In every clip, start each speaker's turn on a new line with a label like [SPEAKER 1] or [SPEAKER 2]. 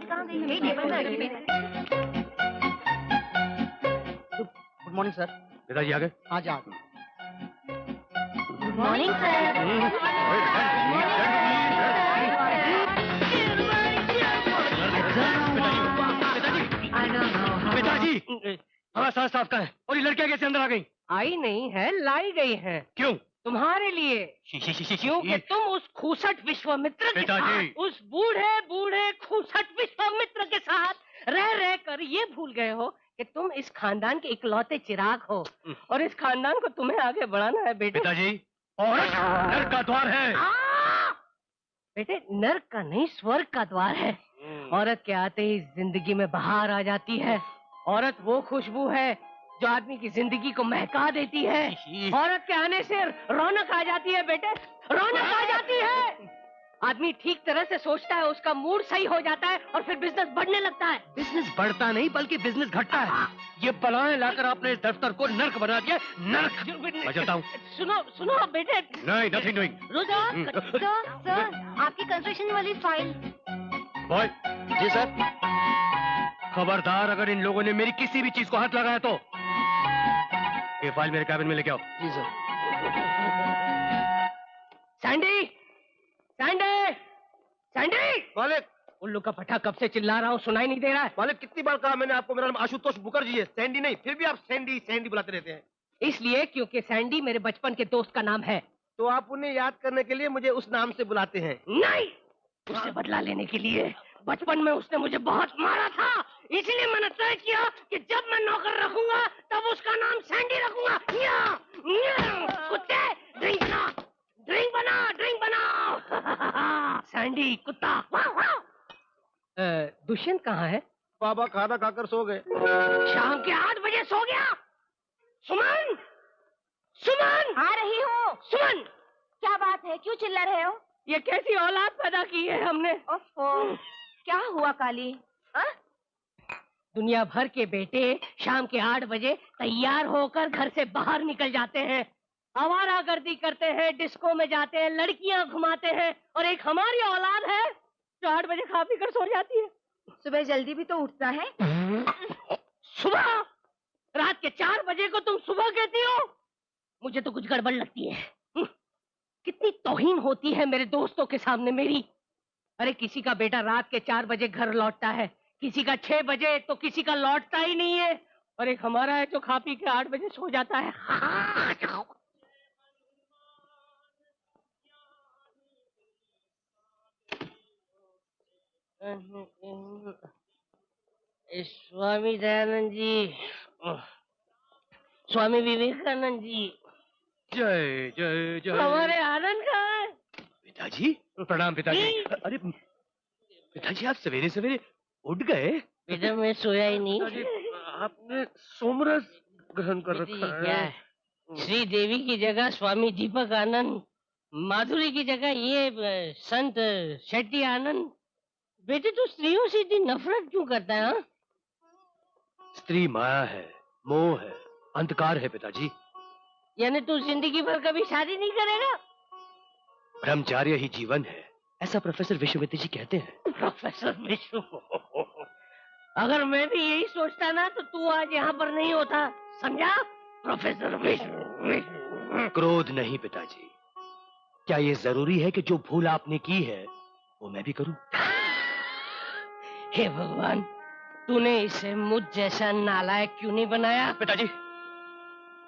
[SPEAKER 1] कहाँ गई?
[SPEAKER 2] Good morning sir.
[SPEAKER 3] पिताजी आ गए?
[SPEAKER 2] आज आ गए।
[SPEAKER 1] Good morning sir.
[SPEAKER 3] पिताजी, हमारा साथ साफ का है और ये लड़कियां कैसे अंदर आ गई?
[SPEAKER 4] आई नहीं है, लाई गई है।
[SPEAKER 3] क्यों?
[SPEAKER 4] तुम्हारे लिए। क्योंकि तुम उस खूसट विश्वामित्र के साथ, उस बूढ़े बूढ़े खूसट विश्वामित्र के साथ रह रह कर ये भूल गए हो कि तुम इस खानदान के इकलौते चिराग हो और इस खानदान को तुम्हें आगे बढ़ाना है बेटे।
[SPEAKER 3] पिताजी, औरत नर्क का द्वार है।
[SPEAKER 4] बेटे, नर्क का नहीं, स्वर्ग का द्वार है। औरत के आते ही जिंदगी में बहार आ जाती है। औरत वो खुशबू है जो आदमी की जिंदगी को महका देती है। औरत के आने से रौनक आ जाती है बेटे, रौनक आ जाती है। आदमी ठीक तरह से सोचता है, उसका मूड सही हो जाता है और फिर बिजनेस बढ़ने लगता है।
[SPEAKER 3] बिजनेस बढ़ता नहीं बल्कि बिजनेस घटता है। ये बलाएं लाकर आपने इस दफ्तर को नर्क बना दिया। नर्क। मैं चलता हूँ।
[SPEAKER 4] सुनो बेटे।
[SPEAKER 3] नहीं, नथिंग डूइंग।
[SPEAKER 1] सर, आपकी कंस्ट्रक्शन वाली फाइल।
[SPEAKER 3] बॉय।
[SPEAKER 2] जी सर।
[SPEAKER 3] खबरदार, अगर इन लोगों ने मेरी किसी भी चीज को हाथ लगाया तो ये फाइल मेरे कैबिन में लेके आओ।
[SPEAKER 2] जी सर।
[SPEAKER 4] Sandy, Sandy, Sandy.
[SPEAKER 2] मालिक।
[SPEAKER 4] उल्लू का पट्टा कब से चिल्ला रहा हूँ, सुनाई नहीं दे रहा है?
[SPEAKER 2] मालिक, कितनी बार कहा मैंने आपको, मेरा नाम आशुतोष मुखर्जी है, सैंडी नहीं। फिर भी आप सैंडी सैंडी बुलाते रहते हैं।
[SPEAKER 4] इसलिए क्योंकि सैंडी मेरे बचपन के दोस्त का नाम है।
[SPEAKER 2] तो आप उन्हें याद करने के लिए मुझे उस नाम से बुलाते हैं?
[SPEAKER 4] नहीं, उससे बदला लेने के लिए। बचपन में उसने मुझे बहुत मारा था, इसलिए मैंने तय किया कि जब मैं नौकर रखूंगा तब उसका नाम सैंडी रखूंगा। कुत्ते, ड्रिंक बना, ड्रिंक बना, ड्रिंक बना। सैंडी कुत्ता। दुष्यंत कहाँ है?
[SPEAKER 2] बाबा खाना खाकर सो गए।
[SPEAKER 4] शाम के 8 बजे सो गया। सुमन, सुमन।
[SPEAKER 1] आ रही हूँ।
[SPEAKER 4] सुमन,
[SPEAKER 1] क्या बात है, क्यों चिल्ला रहे हो?
[SPEAKER 4] ये कैसी औलाद पैदा की है हमने।
[SPEAKER 1] ओफो, क्या हुआ काली?
[SPEAKER 4] दुनिया भर के बेटे शाम के 8 बजे तैयार होकर घर से बाहर निकल जाते हैं, आवारागर्दी करते हैं, डिस्को में जाते हैं, लड़कियां घुमाते हैं, और एक हमारी औलाद है जो 8 बजे खा पी कर सो जाती है।
[SPEAKER 1] सुबह जल्दी भी तो उठता है।
[SPEAKER 4] सुबह? रात के 4 बजे को तुम सुबह कहती हो? मुझे तो कुछ गड़बड़ लगती है। कितनी तौहीन होती है मेरे दोस्तों के सामने मेरी। अरे किसी का बेटा रात के 4 बजे घर लौटता है, किसी का 6 बजे, तो किसी का लौटता ही नहीं है, और एक हमारा है जो खा पी के 8 बजे सो जाता है। स्वामी दयानंद जी, स्वामी विवेकानंद जी,
[SPEAKER 3] जय जय जय।
[SPEAKER 4] हमारे आनंद कहाँ है?
[SPEAKER 3] पिताजी, प्रणाम पिताजी। अरे पिताजी, आप सवेरे सवेरे उठ गए?
[SPEAKER 4] बेटा मैं सोया ही नहीं।
[SPEAKER 2] आपने सोमरस ग्रहण कर रखा
[SPEAKER 4] क्या
[SPEAKER 2] है।
[SPEAKER 4] है? श्री देवी की जगह स्वामी दीपक आनंद, माधुरी की जगह ये संत शेट्टी आनंद। बेटे तू स्त्रियों से इतनी नफरत क्यों करता है? हाँ?
[SPEAKER 3] स्त्री माया है, मोह है, अंधकार है पिताजी।
[SPEAKER 4] यानी तू जिंदगी भर कभी शादी नहीं करेगा?
[SPEAKER 3] ब्रह्मचार्य ही जीवन है, ऐसा प्रोफेसर विश्वमित्र जी कहते हैं।
[SPEAKER 4] प्रोफेसर विश्व, अगर मैं भी यही सोचता ना तो तू आज यहाँ पर नहीं होता, समझा? प्रोफेसर विश्व।
[SPEAKER 3] क्रोध नहीं पिताजी, क्या ये जरूरी है कि जो भूल आपने की है वो मैं भी करूं?
[SPEAKER 4] हे भगवान, तूने इसे मुझ जैसा नालायक क्यों नहीं बनाया?
[SPEAKER 3] पिताजी।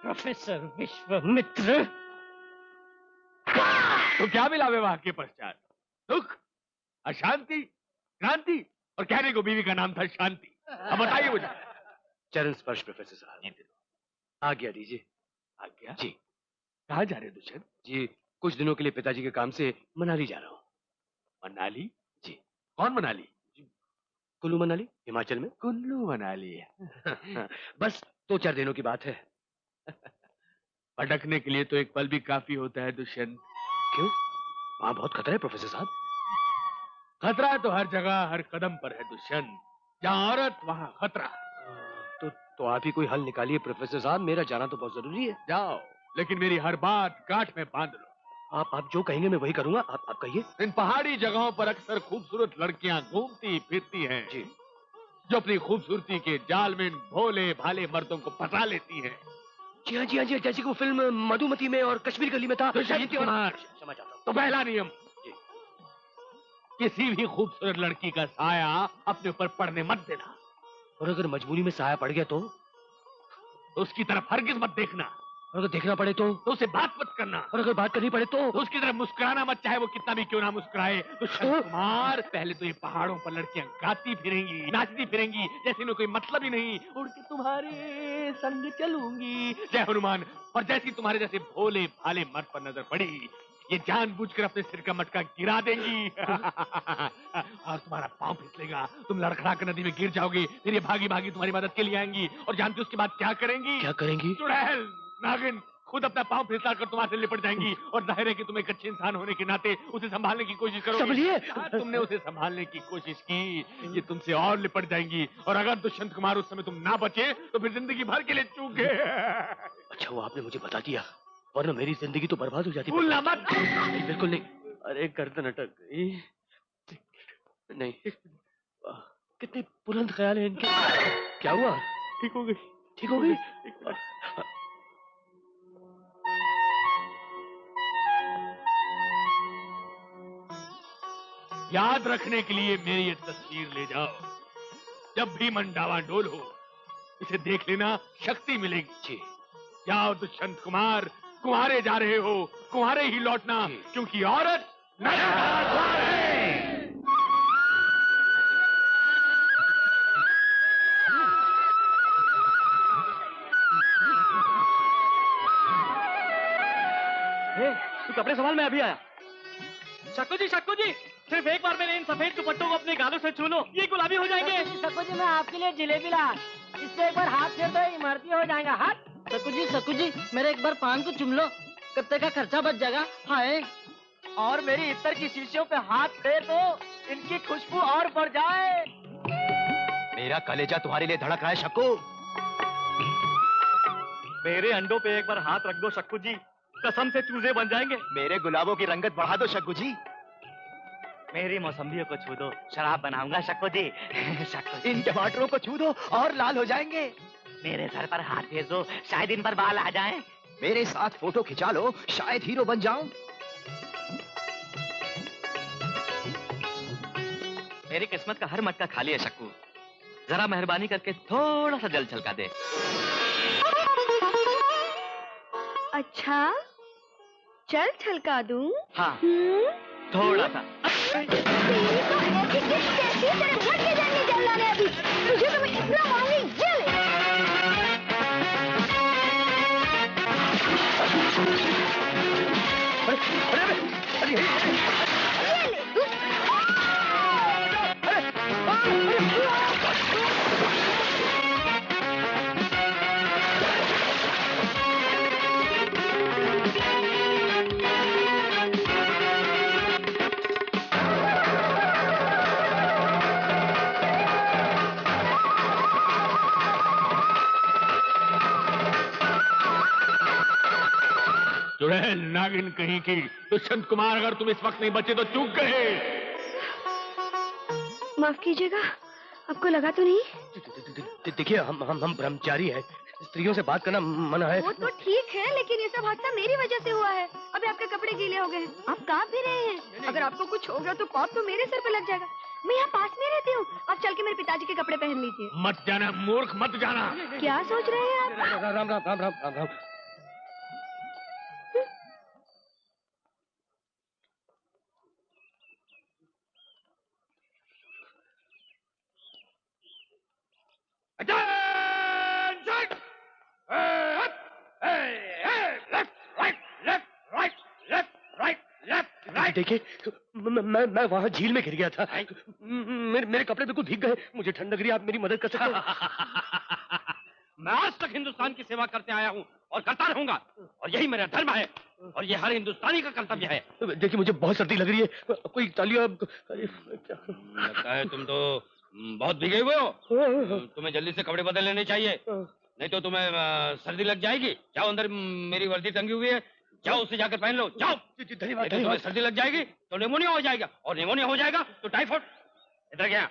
[SPEAKER 4] प्रोफेसर विश्वमित्र।
[SPEAKER 5] तो क्या मिला विवाह के पश्चात? सुख, अशांति, क्रांति, और कहने को बीवी का नाम था शांति। अब बताइए मुझे।
[SPEAKER 3] चरण स्पर्श प्रोफेसर साहब। आज्ञा दीजिए।
[SPEAKER 5] आज्ञा?
[SPEAKER 3] जी।
[SPEAKER 5] कहाँ जा रहे दुष्यंत?
[SPEAKER 3] जी, कुछ दिनों के लिए पिताजी के काम से मनाली जा रहा हूँ।
[SPEAKER 5] मनाली?
[SPEAKER 3] जी।
[SPEAKER 5] कौन मनाली?
[SPEAKER 3] कुल्लू मनाली, हिमाचल में।
[SPEAKER 5] कुल्लू मनाली।
[SPEAKER 3] बस 2-4 दिनों की बात है।
[SPEAKER 5] भटकने के लिए तो एक पल भी काफी होता है दुष्यंत।
[SPEAKER 3] क्यों? वहाँ बहुत खतरा है प्रोफेसर साहब।
[SPEAKER 5] खतरा तो हर जगह हर कदम पर है दुष्यंत। जहाँ औरत वहाँ खतरा।
[SPEAKER 3] तो आप ही कोई हल निकालिए प्रोफेसर साहब, मेरा जाना तो बहुत जरूरी है।
[SPEAKER 5] जाओ, लेकिन मेरी हर बात गांठ में बांध लो।
[SPEAKER 3] आप जो कहेंगे मैं वही करूंगा। आप कहिए।
[SPEAKER 5] इन पहाड़ी जगहों पर अक्सर खूबसूरत लड़कियां घूमती फिरती हैं
[SPEAKER 3] जी।
[SPEAKER 5] जो अपनी खूबसूरती के जाल में भोले भाले मर्दों को फंसा लेती हैं।
[SPEAKER 3] जी हाँ जी हाँ जी, जैसे कि वो फिल्म मधुमती में और कश्मीर गली में था।
[SPEAKER 5] दुष्यंत कुमार,
[SPEAKER 3] समझ आता हूँ।
[SPEAKER 5] तो पहला नियम, किसी भी खूबसूरत लड़की का साया अपने ऊपर पड़ने मत देना।
[SPEAKER 3] और अगर मजबूरी में साया पड़ गया तो
[SPEAKER 5] उसकी तरफ हरगिज मत देखना।
[SPEAKER 3] और अगर देखना पड़े तो
[SPEAKER 5] उसे बात मत करना।
[SPEAKER 3] और अगर बात करनी पड़े तो
[SPEAKER 5] उसकी तरफ मुस्कुराना मत, चाहे वो कितना भी क्यों ना मुस्कुराए। दुष्यंत कुमार, पहले तो ये पहाड़ों पर लड़कियां गाती फिरेंगी, नाचती फिरेंगी, जैसे इन्हें कोई मतलब ही नहीं। उड़ के तुम्हारे संग चलूंगी, जय हनुमान। और जैसी तुम्हारे जैसे भोले भाले मर्द पर नजर पड़ी, ये जानबूझकर अपने सिर का मटका गिरा देंगी। और तुम्हारा पांव फिसलेगा, तुम लड़खड़ा कर नदी में गिर जाओगे। फिर ये भागी भागी तुम्हारी मदद के लिए आएंगी। और जानते हो उसके बाद क्या करेंगी?
[SPEAKER 3] क्या करेंगी?
[SPEAKER 5] चुड़ैल नागिन खुद अपना पांव फिसला कर तुम्हारे से लिपट जाएंगी। और जाहिर है कि तुम एक अच्छे इंसान होने के नाते उसे संभालने की कोशिश करोगे।
[SPEAKER 3] संभलिए।
[SPEAKER 5] तुमने उसे संभालने की कोशिश की, ये तुमसे और लिपट जाएंगी। और अगर दुष्यंत कुमार उस समय तुम ना बचे तो फिर जिंदगी भर के लिए चूक गए।
[SPEAKER 3] अच्छा वो आपने मुझे बता दिया, वरना मेरी जिंदगी तो बर्बाद हो जाती।
[SPEAKER 5] भूलना मत।
[SPEAKER 3] नहीं, बिल्कुल नहीं। अरे गर्दन अटक गई। नहीं, कितने बुलंद ख्याल है इनके। क्या हुआ?
[SPEAKER 5] ठीक हो गई।
[SPEAKER 3] ठीक हो गई?
[SPEAKER 5] याद रखने के लिए मेरी ये तस्वीर ले जाओ। जब भी मन डावाडोल हो इसे देख लेना, शक्ति मिलेगी।
[SPEAKER 3] जी।
[SPEAKER 5] जाओ दुष्यंत कुमार, कुंवारे जा रहे हो, कुंवारे ही लौटना, क्योंकि औरत नरक का द्वार है।
[SPEAKER 3] तू कपड़े संभाल, मैं अभी आया।
[SPEAKER 6] शक्कू जी, सिर्फ एक बार मेरे इन सफेद दुपट्टों को अपने गालों से छू लो, ये गुलाबी हो जाएंगे।
[SPEAKER 4] सकू जी, मैं आपके लिए जिलेबी ला, इससे एक बार हाथ फेर दो, इमरती हो जाएगा हाथ। सकू जी, मेरे एक बार पान को चुम लो, कितने का खर्चा बच जाएगा। हाय,
[SPEAKER 6] और मेरी इत्तर की शीशियों पे हाथ फेर दो, इनकी खुशबू और बढ़ जाए।
[SPEAKER 3] मेरा कलेजा तुम्हारे लिए धड़क रहा है शक्कू।
[SPEAKER 6] मेरे अंडों पे एक बार हाथ रख दो शक्कू जी, कसम से चूजे बन जाएंगे।
[SPEAKER 3] मेरे गुलाबों की रंगत बढ़ा दो शक्कू जी।
[SPEAKER 6] मेरी मौसम्बियों को छू दो, शराब बनाऊंगा शक्कू जी। शक्कू जी,
[SPEAKER 3] इन टमाटरों को छू दो और लाल हो जाएंगे।
[SPEAKER 6] मेरे सर पर हाथ फेर दो, शायद इन पर बाल आ जाएं।
[SPEAKER 3] मेरे साथ फोटो खिंचा लो, शायद हीरो बन जाऊं।
[SPEAKER 6] मेरी किस्मत का हर मटका खाली है शक्कू, जरा मेहरबानी करके थोड़ा सा जल छलका दे।
[SPEAKER 1] अच्छा, चल छलका दूं?
[SPEAKER 6] हाँ, थोड़ा सा।
[SPEAKER 1] तेरी तो ऐसी किस कैसी तेरे घर के जाने जलना है अभी। तुझे तो मैं इतना मारूंगी, जल।
[SPEAKER 5] चुड़ैल नागिन कहीं की, दुष्यंत कुमार अगर तुम इस वक्त नहीं बचे तो चूक गए।
[SPEAKER 1] माफ कीजिएगा, आपको लगा तो नहीं?
[SPEAKER 3] देखिए हम ब्रह्मचारी हैं, स्त्रियों से बात करना मना है।
[SPEAKER 1] वो तो ठीक है, लेकिन ये सब हादसा मेरी वजह से हुआ है। अभी आपके कपड़े गीले हो गए हैं, आप कांप भी रहे हैं। अगर आपको कुछ हो गया तो पाप तो मेरे सर पे लग जाएगा। मैं यहाँ पास में रहती हूँ, आप चल के मेरे पिताजी के कपड़े पहन लीजिए।
[SPEAKER 5] मत जाना मूर्ख, मत जाना।
[SPEAKER 1] क्या सोच रहे हैं आप?
[SPEAKER 3] राम राम राम राम राम राम। देखिए, मैं वहाँ झील में गिर गया था। मेरे कपड़े बिल्कुल भीग गए, मुझे ठंड लग रही है, आप मेरी मदद कर सकते हैं?
[SPEAKER 6] मैं आज तक हिंदुस्तान की सेवा करते आया हूँ और करता रहूंगा, और यही मेरा धर्म है, और ये हर हिंदुस्तानी का कर्तव्य है।
[SPEAKER 3] देखिए मुझे बहुत सर्दी लग रही है, कोई तालियां।
[SPEAKER 6] लगता है तुम तो बहुत भीगे हुए हो, तुम्हें जल्दी से कपड़े बदल लेने चाहिए, नहीं तो तुम्हें सर्दी लग जाएगी। जाओ अंदर, मेरी वर्दी टंगी हुई है, जाओ उसे जाकर पहन लो, जाओ।
[SPEAKER 2] धन्यवाद
[SPEAKER 6] तुम्हें सर्दी लग जाएगी तो निमोनिया हो जाएगा, और निमोनिया हो जाएगा तो टाइफाइड। इधर क्या?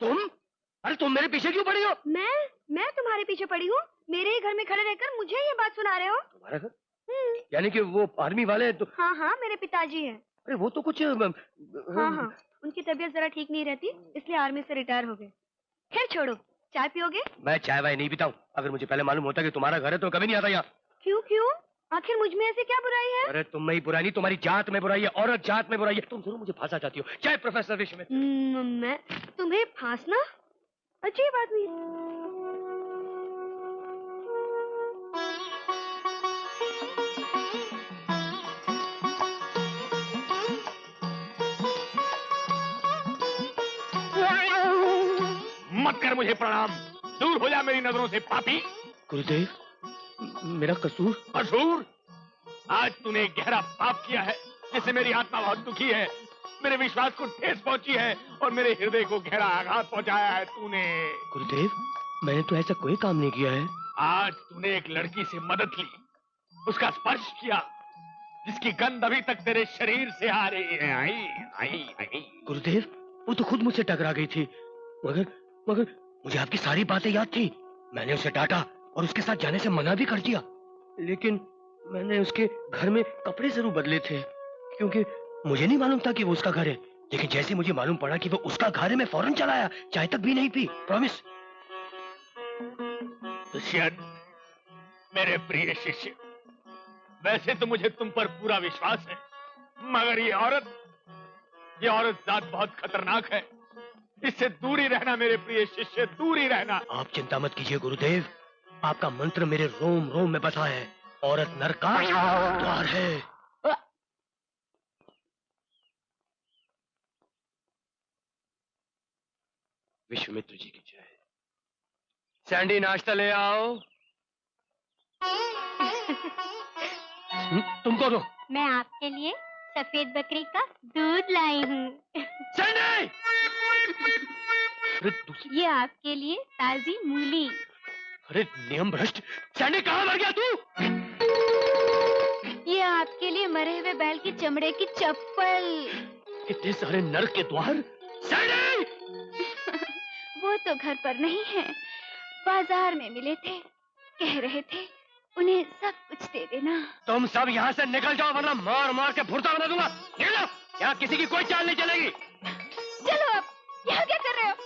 [SPEAKER 2] तुम? अरे तुम मेरे पीछे क्यों पड़ी हो?
[SPEAKER 1] मैं तुम्हारे पीछे पड़ी हूँ? मेरे ही घर में खड़े रहकर मुझे ये बात सुना रहे हो?
[SPEAKER 2] तुम्हारा घर? यानी कि वो आर्मी वाले तो?
[SPEAKER 1] हाँ, मेरे पिताजी हैं।
[SPEAKER 2] अरे वो तो कुछ
[SPEAKER 1] हाँ, उनकी तबीयत जरा ठीक नहीं रहती, इसलिए आर्मी से रिटायर हो गए। खैर छोड़ो, चाय पियोगे?
[SPEAKER 2] मैं चाय वाय नहीं पीता हूँ। अगर मुझे पहले मालूम होता कि तुम्हारा घर है तो कभी नहीं आता यहाँ।
[SPEAKER 1] क्यों? आखिर मुझ में ऐसी क्या बुराई है?
[SPEAKER 2] अरे तुम में ही बुराई नहीं, तुम्हारी जात में बुराई है, औरत जात में बुराई है। तुम जरूर मुझे फांसा चाहती हो। चाहे प्रोफेसर विश्वमित्र।
[SPEAKER 1] मैं तुम्हें फांसना? अजीब आदमी।
[SPEAKER 5] मत कर मुझे प्रणाम, दूर हो जा मेरी नजरों से पापी।
[SPEAKER 2] गुरुदेव, मेरा कसूर?
[SPEAKER 5] कसूर? आज तूने एक गहरा पाप किया है, जिससे मेरी आत्मा बहुत दुखी है, मेरे विश्वास को ठेस पहुंची है और मेरे हृदय को गहरा आघात पहुंचाया है तूने।
[SPEAKER 2] गुरुदेव, मैंने तो ऐसा कोई काम नहीं किया है।
[SPEAKER 5] आज तूने एक लड़की से मदद ली, उसका स्पर्श किया, जिसकी गंध अभी तक तेरे शरीर से आ रही है। आई।
[SPEAKER 2] गुरुदेव, वो तो खुद मुझसे टकरा गई थी, मगर मुझे आपकी सारी बातें याद थी। मैंने उसे डांटा और उसके साथ जाने से मना भी कर दिया, लेकिन मैंने उसके घर में कपड़े जरूर बदले थे, क्योंकि मुझे नहीं मालूम था कि वो उसका घर है। लेकिन जैसे मुझे मालूम पड़ा कि वो उसका घर है, मैं फौरन चला आया, चाय तक भी नहीं पी। प्रॉमिस।
[SPEAKER 5] दुष्यंत, मेरे प्रिय शिष्य, वैसे तो मुझे तुम पर पूरा विश्वास है, मगर ये औरत जात बहुत खतरनाक है। इससे दूरी रहना मेरे प्रिय शिष्य, दूरी रहना।
[SPEAKER 2] आप चिंता मत कीजिए गुरुदेव, आपका मंत्र मेरे रोम रोम में बसा है। औरत नर का द्वार है। विश्वमित्र जी की जय। सैंडी, नाश्ता ले आओ। तुम कौन हो?
[SPEAKER 1] मैं आपके लिए सफेद बकरी का दूध लाई हूँ।
[SPEAKER 2] सैंडी!
[SPEAKER 1] ये आपके लिए ताजी मूली।
[SPEAKER 2] अरे नियम भ्रष्ट! सैंडी, कहाँ मर गया तू?
[SPEAKER 1] ये आपके लिए मरे हुए बैल की चमड़े की चप्पल।
[SPEAKER 2] इतने सारे नरक के द्वार। सैंडी!
[SPEAKER 1] वो तो घर पर नहीं है, बाजार में मिले थे, कह रहे थे उन्हें सब कुछ दे देना।
[SPEAKER 2] तुम सब यहाँ से निकल जाओ, वरना मार मार के भुर्ता बना दूंगा। निकलो, यहाँ किसी की कोई चाल नहीं चलेगी।
[SPEAKER 1] चलो अब, यहाँ क्या कर रहे हो?